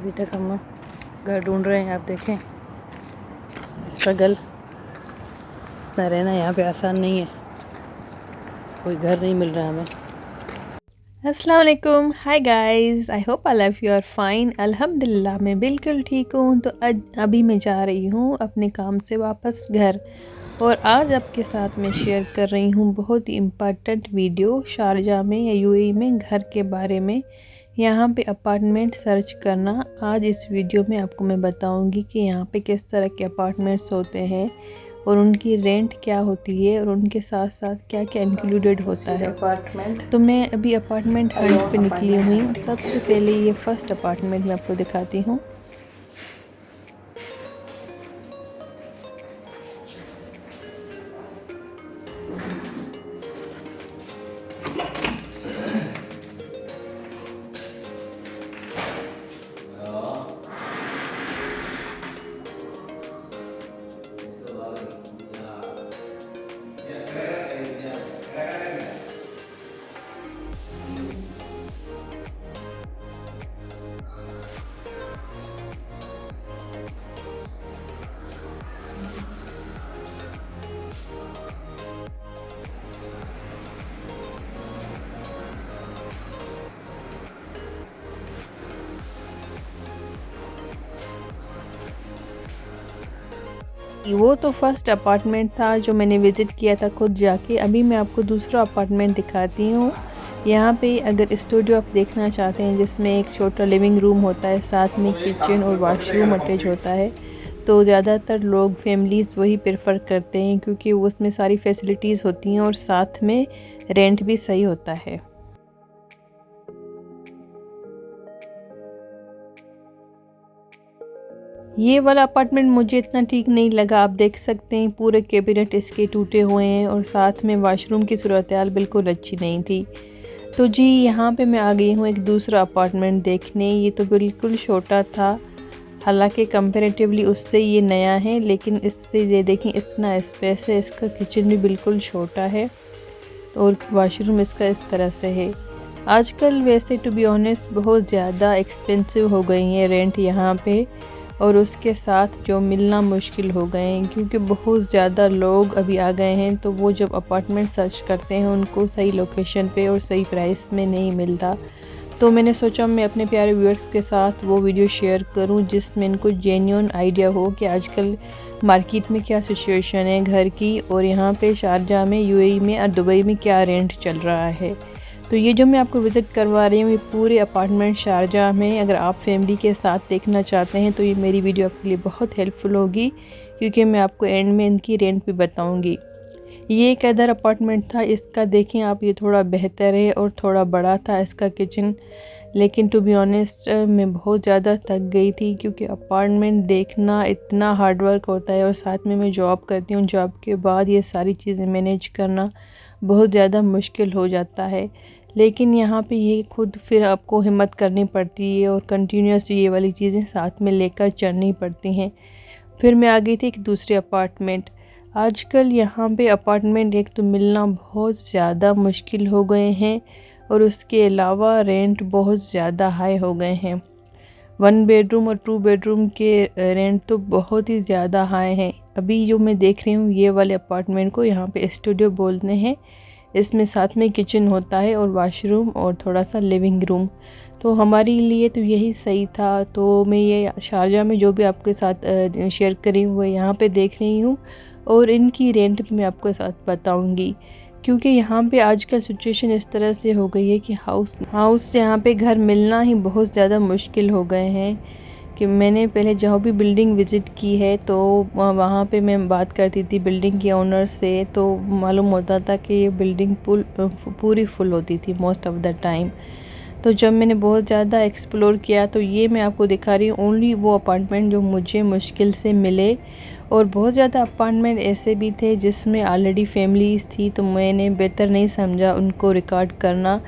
अभी तक हम घर ढूंढ रहे हैं। आप देखें स्ट्रगल ना रहना यहाँ पे आसान नहीं है, कोई घर नहीं मिल रहा हमें। अस्सलाम वालेकुम, hi guys, I hope all of you are fine. अल्हम्दुलिल्लाह मैं बिल्कुल ठीक हूँ। तो अभी मैं जा रही हूँ अपने काम से वापस घर, और आज आपके साथ मैं शेयर कर रही हूँ बहुत ही इम्पॉर्टेंट वीडियो शारजाह में या यूएई में घर के बारे में। यहाँ पे अपार्टमेंट सर्च करना। आज इस वीडियो में आपको मैं बताऊँगी कि यहाँ पे किस तरह के अपार्टमेंट्स होते हैं और उनकी रेंट क्या होती है और उनके साथ साथ क्या क्या इंक्लूडेड होता है। अपार्टमेंट तो मैं अभी अपार्टमेंट हंट पे निकली हुई हूँ। सबसे पहले ये फर्स्ट अपार्टमेंट मैं आपको दिखाती हूँ। वो तो फर्स्ट अपार्टमेंट था जो मैंने विज़िट किया था खुद जाके। अभी मैं आपको दूसरा अपार्टमेंट दिखाती हूँ। यहाँ पे अगर स्टूडियो आप देखना चाहते हैं जिसमें एक छोटा लिविंग रूम होता है, साथ में किचन और वॉशरूम अटैच होता है, तो ज़्यादातर लोग फैमिलीज़ वही प्रेफर करते हैं क्योंकि उसमें सारी फैसिलिटीज़ होती हैं और साथ में रेंट भी सही होता है। ये वाला अपार्टमेंट मुझे इतना ठीक नहीं लगा। आप देख सकते हैं पूरे कैबिनेट इसके टूटे हुए हैं और साथ में वॉशरूम की सूरत हाल बिल्कुल अच्छी नहीं थी। तो जी यहाँ पे मैं आ गई हूँ एक दूसरा अपार्टमेंट देखने। ये तो बिल्कुल छोटा था, हालांकि कंपैरेटिवली उससे ये नया है, लेकिन इससे ये देखें इतना स्पेस है। इसका किचन भी बिल्कुल छोटा है और वॉशरूम इसका इस तरह से है। आजकल वैसे टू बी ऑनेस्ट बहुत ज़्यादा एक्सपेंसिव हो गई है रेंट यहाँ पे, और उसके साथ जो मिलना मुश्किल हो गए हैं क्योंकि बहुत ज़्यादा लोग अभी आ गए हैं। तो वो जब अपार्टमेंट सर्च करते हैं उनको सही लोकेशन पे और सही प्राइस में नहीं मिलता। तो मैंने सोचा मैं अपने प्यारे व्यूअर्स के साथ वो वीडियो शेयर करूं जिसमें इनको जेन्युइन आइडिया हो कि आजकल मार्केट में क्या सिचुएशन है घर की, और यहाँ पे शारजाह में, यूएई में और दुबई में क्या रेंट चल रहा है। तो ये जो मैं आपको विज़िट करवा रही हूँ ये पूरे अपार्टमेंट शारजाह में। अगर आप फैमिली के साथ देखना चाहते हैं तो ये मेरी वीडियो आपके लिए बहुत हेल्पफुल होगी क्योंकि मैं आपको एंड में इनकी रेंट भी बताऊँगी। ये एक अदर अपार्टमेंट था, इसका देखें आप, ये थोड़ा बेहतर है और थोड़ा बड़ा था इसका किचन। लेकिन टू बी ऑनेस्ट मैं बहुत ज़्यादा थक गई थी क्योंकि अपार्टमेंट देखना इतना हार्ड वर्क होता है और साथ में मैं जॉब करती हूँ। जॉब के बाद ये सारी चीज़ें मैनेज करना बहुत ज़्यादा मुश्किल हो जाता है। लेकिन यहाँ पे ये खुद फिर आपको हिम्मत करनी पड़ती है और कंटिन्यूस ये वाली चीज़ें साथ में लेकर चलनी पड़ती हैं। फिर मैं आ गई थी एक दूसरे अपार्टमेंट। आजकल यहाँ पे अपार्टमेंट एक तो मिलना बहुत ज़्यादा मुश्किल हो गए हैं और उसके अलावा रेंट बहुत ज़्यादा हाई हो गए हैं। 1 बेडरूम और 2 बेडरूम के रेंट तो बहुत ही ज़्यादा हाई हैं। अभी जो मैं देख रही हूँ ये वाले अपार्टमेंट को यहाँ पे स्टूडियो बोलते हैं। इसमें साथ में किचन होता है और वॉशरूम और थोड़ा सा लिविंग रूम। तो हमारे लिए तो यही सही था। तो मैं ये शारजाह में जो भी आपके साथ शेयर करी हुई यहाँ पे देख रही हूँ और इनकी रेंट भी मैं आपके साथ बताऊँगी क्योंकि यहाँ पे आजकल सिचुएशन इस तरह से हो गई है कि हाउस यहाँ पे घर मिलना ही बहुत ज़्यादा मुश्किल हो गए हैं। कि मैंने पहले जहाँ भी बिल्डिंग विज़िट की है तो वहाँ पे मैं बात करती थी बिल्डिंग के ओनर से, तो मालूम होता था कि ये बिल्डिंग पूरी फुल होती थी मोस्ट ऑफ़ द टाइम। तो जब मैंने बहुत ज़्यादा एक्सप्लोर किया तो ये मैं आपको दिखा रही हूँ ओनली वो अपार्टमेंट जो मुझे मुश्किल से मिले। और बहुत ज़्यादा अपार्टमेंट ऐसे भी थे जिसमें ऑलरेडी फैमिलीज़ थी, तो मैंने बेहतर नहीं समझा उनको रिकॉर्ड करना,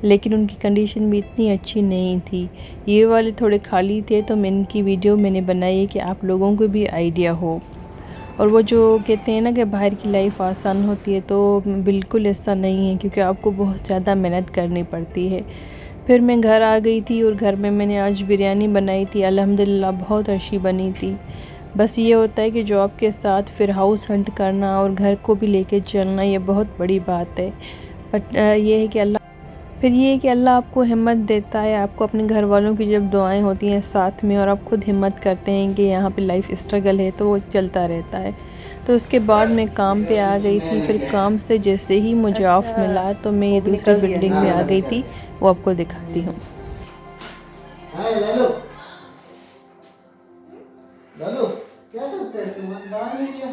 लेकिन उनकी कंडीशन भी इतनी अच्छी नहीं थी। ये वाले थोड़े खाली थे तो मैंने वीडियो बनाई है कि आप लोगों को भी आइडिया हो। और वो जो कहते हैं ना कि बाहर की लाइफ आसान होती है, तो बिल्कुल ऐसा नहीं है क्योंकि आपको बहुत ज़्यादा मेहनत करनी पड़ती है। फिर मैं घर आ गई थी और घर में मैंने आज बिरयानी बनाई थी, अल्हम्दुलिल्लाह बहुत अच्छी बनी थी। बस ये होता है कि जॉब के साथ फिर हाउस हंट करना और घर को भी लेके चलना ये बहुत बड़ी बात है। बट ये है कि अल्लाह आपको हिम्मत देता है, आपको अपने घर वालों की जब दुआएं होती हैं साथ में और आप खुद हिम्मत करते हैं कि यहाँ पे लाइफ स्ट्रगल है तो वो चलता रहता है। तो उसके बाद मैं काम पे आ गई थी। फिर काम से जैसे ही मुझे ऑफ मिला तो मैं ये दूसरी बिल्डिंग में आ गई थी, वो आपको दिखाती हूँ। क्या करते हैं तुम? बाहर नहीं क्या?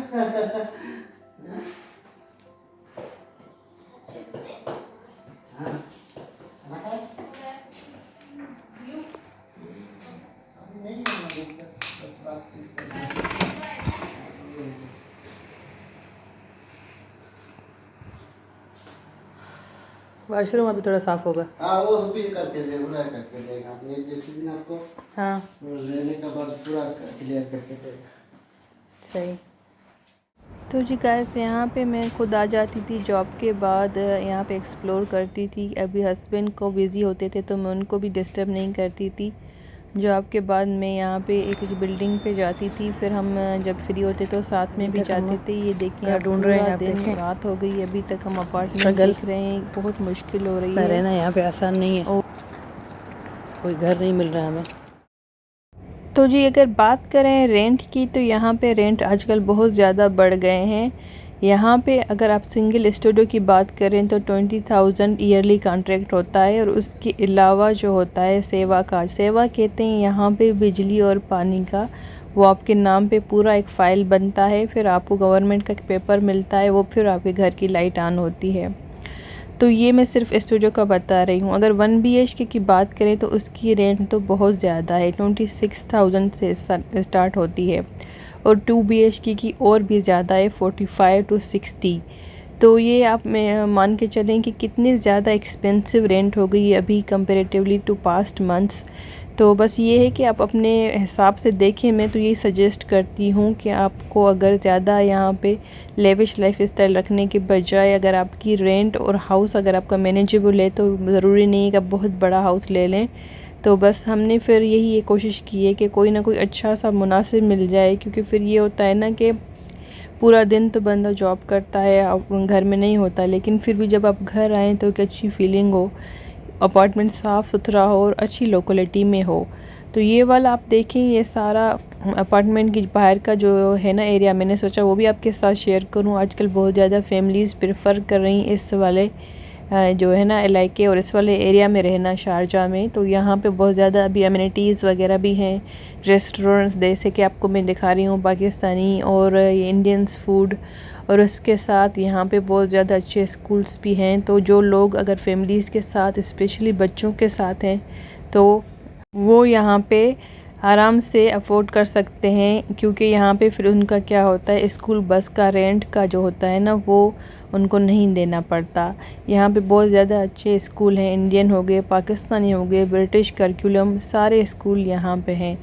वॉशरूम अभी थोड़ा साफ होगा। हाँ वो भी करके दे, पूरा करके देगा। मैं जैसे दिन आपको हाँ लेने के बाद पूरा क्लियर करके देगा। सही। तो जी गाइस, यहाँ पे मैं खुद आ जाती थी जॉब के बाद, यहाँ पे एक्सप्लोर करती थी। अभी हस्बैंड को बिज़ी होते थे तो मैं उनको भी डिस्टर्ब नहीं करती थी। जॉब के बाद मैं यहाँ पे एक बिल्डिंग पे जाती थी, फिर हम जब फ्री होते तो साथ में भी जाते थे। ये देखिए आप ढूंढ रहे हैं, दिन रात हो गई अभी तक हम अपार्टमेंट देख रहे हैं। बहुत मुश्किल हो रही है, रहना यहाँ पे आसान नहीं है, कोई घर नहीं मिल रहा हमें। तो जी अगर बात करें रेंट की तो यहाँ पे रेंट आजकल बहुत ज़्यादा बढ़ गए हैं। यहाँ पे अगर आप सिंगल स्टूडियो की बात करें तो 20,000 ईयरली कॉन्ट्रैक्ट होता है। और उसके अलावा जो होता है सेवा कहते हैं यहाँ पे बिजली और पानी का, वो आपके नाम पे पूरा एक फ़ाइल बनता है। फिर आपको गवर्नमेंट का पेपर मिलता है, वो फिर आपके घर की लाइट ऑन होती है। तो ये मैं सिर्फ स्टूडियो का बता रही हूँ। अगर 1 BHK की बात करें तो उसकी रेंट तो बहुत ज़्यादा है, 26,000 से स्टार्ट होती है। और 2 BHK की और भी ज़्यादा है, 45 to 60। तो ये आप मान के चलें कि कितनी ज़्यादा एक्सपेंसिव रेंट हो गई है अभी कंपेरेटिवली टू पास्ट मंथ्स। तो बस ये है कि आप अपने हिसाब से देखें। मैं तो यही सजेस्ट करती हूँ कि आपको अगर ज़्यादा यहाँ पे लेविश लाइफ स्टाइल रखने के बजाय अगर आपकी रेंट और हाउस अगर आपका मैनेजेबल है तो ज़रूरी नहीं है कि आप बहुत बड़ा हाउस ले लें। तो बस हमने फिर यही कोशिश की है कि कोई ना कोई अच्छा सा मुनासिब मिल जाए, क्योंकि फिर ये होता है ना कि पूरा दिन तो बंदा जॉब करता है, घर में नहीं होता, लेकिन फिर भी जब आप घर आएँ तो एक अच्छी फीलिंग हो, अपार्टमेंट साफ़ सुथरा हो और अच्छी लोकेलिटी में हो। तो ये वाला आप देखें, ये सारा अपार्टमेंट की बाहर का जो है ना एरिया, मैंने सोचा वो भी आपके साथ शेयर करूं। आजकल बहुत ज़्यादा फैमिलीज़ प्रेफर कर रही हैं इस वाले जो है ना इलाके और इस वाले एरिया में रहना शारजाह में। तो यहाँ पे बहुत ज़्यादा अभी अम्यूनिटीज़ वगैरह भी हैं, रेस्टोरेंट्स जैसे कि आपको मैं दिखा रही हूँ पाकिस्तानी और इंडियंस फूड। और उसके साथ यहाँ पे बहुत ज़्यादा अच्छे स्कूल्स भी हैं। तो जो लोग अगर फैमिलीज़ के साथ स्पेशली बच्चों के साथ हैं तो वो यहाँ पे आराम से अफोर्ड कर सकते हैं, क्योंकि यहाँ पे फिर उनका क्या होता है, स्कूल बस का रेंट का जो होता है ना वो उनको नहीं देना पड़ता। यहाँ पे बहुत ज़्यादा अच्छे स्कूल हैं, इंडियन हो गए, पाकिस्तानी हो गए, ब्रिटिश करिकुलम, सारे स्कूल यहाँ पे हैं।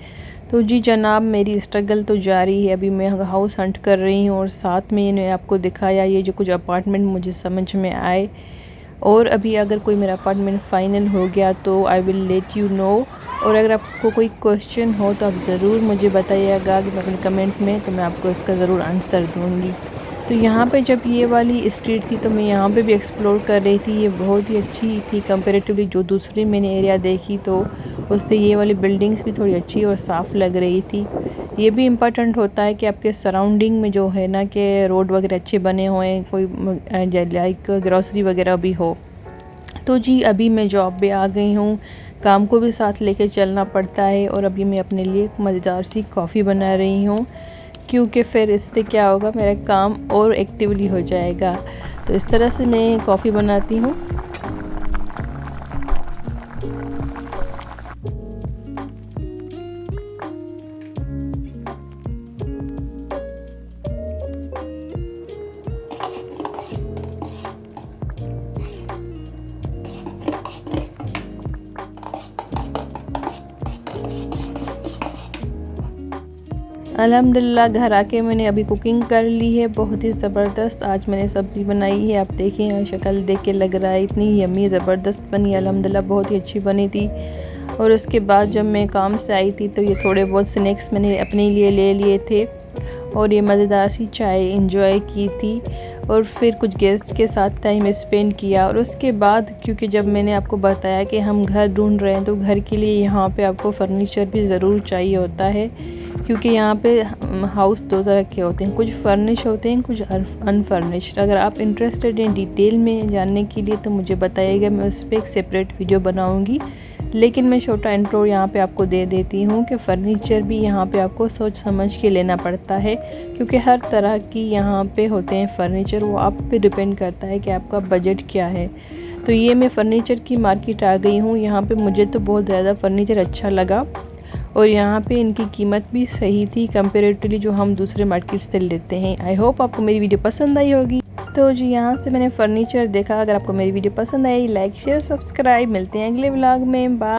तो जी जनाब, मेरी स्ट्रगल तो जारी है। अभी मैं हाउस हंट कर रही हूँ और साथ में मैंने आपको दिखाया ये जो कुछ अपार्टमेंट मुझे समझ में आए। और अभी अगर कोई मेरा अपार्टमेंट फ़ाइनल हो गया तो I will let you know. और अगर आपको कोई क्वेश्चन हो तो आप ज़रूर मुझे बताइएगा कि अपने कमेंट में, तो मैं आपको इसका ज़रूर आंसर दूँगी। तो यहाँ पे जब ये वाली स्ट्रीट थी तो मैं यहाँ पे भी एक्सप्लोर कर रही थी। ये बहुत ही अच्छी थी कंपैरेटिवली जो दूसरी मैंने एरिया देखी, तो उससे ये वाली बिल्डिंग्स भी थोड़ी अच्छी और साफ़ लग रही थी। ये भी इम्पोर्टेंट होता है कि आपके सराउंडिंग में जो है ना कि रोड वगैरह अच्छे बने हुए, कोई लाइक ग्रॉसरी वगैरह भी हो। तो जी अभी मैं जॉब पे आ गई हूँ, काम को भी साथ लेके चलना पड़ता है। और अभी मैं अपने लिए एक मज़ेदार सी कॉफ़ी बना रही हूँ, क्योंकि फिर इससे क्या होगा, मेरा काम और एक्टिवली हो जाएगा। तो इस तरह से मैं कॉफ़ी बनाती हूँ। अल्हम्दुलिल्लाह घर आके मैंने अभी कुकिंग कर ली है, बहुत ही ज़बरदस्त। आज मैंने सब्ज़ी बनाई है, आप देखें शक्ल देख के लग रहा है इतनी यम्मी ज़बरदस्त बनी, अल्हम्दुलिल्लाह बहुत ही अच्छी बनी थी। और उसके बाद जब मैं काम से आई थी तो ये थोड़े बहुत स्नैक्स मैंने अपने लिए ले लिए थे और ये मज़ेदार सी चाय इंजॉय की थी और फिर कुछ गेस्ट के साथ टाइम स्पेंड किया। और उसके बाद क्योंकि जब मैंने आपको बताया कि हम घर ढूंढ रहे हैं तो घर के लिए यहाँ पे आपको फ़र्नीचर भी ज़रूर चाहिए होता है, क्योंकि यहाँ पे हाउस दो तरह के होते हैं, कुछ फर्निश होते हैं, कुछ अनफर्निश्ड। अगर आप इंटरेस्टेड हैं डिटेल में जानने के लिए तो मुझे बताइएगा, मैं उस पर एक सेपरेट वीडियो बनाऊँगी। लेकिन मैं छोटा इंट्रो यहाँ पे आपको दे देती हूँ कि फ़र्नीचर भी यहाँ पे आपको सोच समझ के लेना पड़ता है, क्योंकि हर तरह की यहाँ पे होते हैं फ़र्नीचर, वो आप पे डिपेंड करता है कि आपका बजट क्या है। तो ये मैं फ़र्नीचर की मार्केट आ गई हूँ। यहाँ पे मुझे तो बहुत ज़्यादा फ़र्नीचर अच्छा लगा और यहाँ पे इनकी कीमत भी सही थी कंपेरेटिवली जो हम दूसरे मार्केट से लेते हैं। आई होप आपको मेरी वीडियो पसंद आई होगी। तो जी यहाँ से मैंने फ़र्नीचर देखा। अगर आपको मेरी वीडियो पसंद आई, लाइक शेयर सब्सक्राइब। मिलते हैं अगले व्लॉग में। बाय।